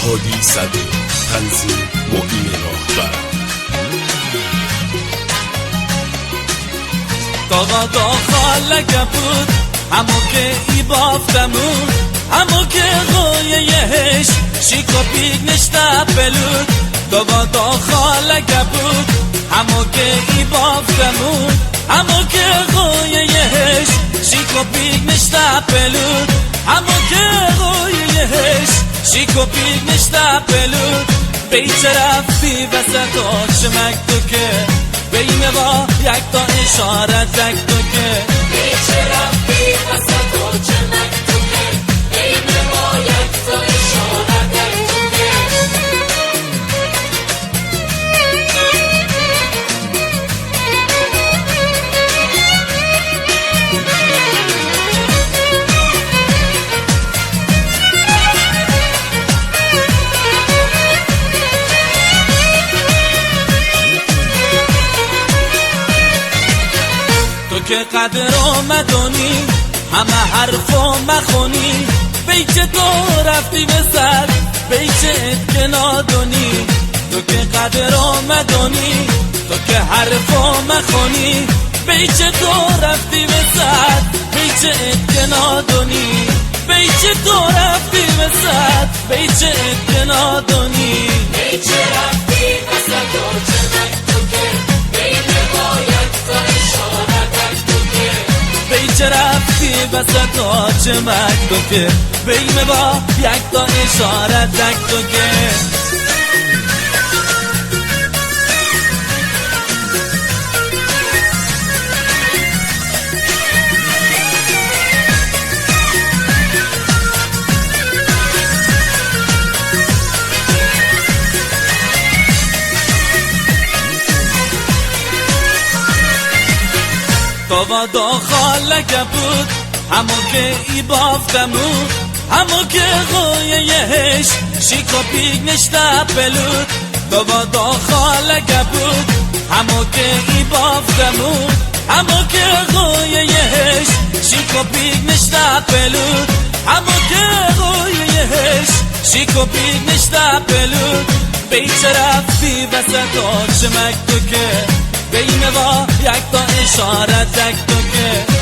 هادی صدر، تنظیم معین راهبر. داغا خالگه بود همو که ای بافتمون، همو که غویهش شیکو پیگ نشته بلود. داغا خالگه بود همو که ای بافتمون، همو که غویهش شیکو پیگ نشته بلود. همو که غویهش شیکو پیگ نشته بلود. بیچه رفتی وسط آشمک تو که بیمه با یک تا اشاره تک تو که بیچه رفتی وسط آشمک تو که بیمه با یک تا اشاره تک تو که. تو که قدر آمدانی همه حرفا مخونی. بیچه تو رفتی به سر بیچه ات که نادونی. تو که قدر آمدانی تو که حرفا مخونی. بیچه تو رفتی به سر بیچه ات که نادونی. بیچه تو رفتی به سر بیچه ات که نادونی. بیچه رفتی وسط آشمک تو که بیمه با یک تا اشاره تک تو که. بیچه رفتی وسط آشمک تو که بیمه با یک تا اشاره تک تو که. دا خالگه بود همو که ای بافتمون، همو که غویهش شیکو پیگ نشته بلود. دا خالگه بود همو که ای بافتمون، همو که غویهش شیکو پیگ نشته بلود. همو که غویهش شیکو پیگ نشته بلود. بیچه رفتی وسط آشمک تو که بیمه با یک تا اشاره تک تو که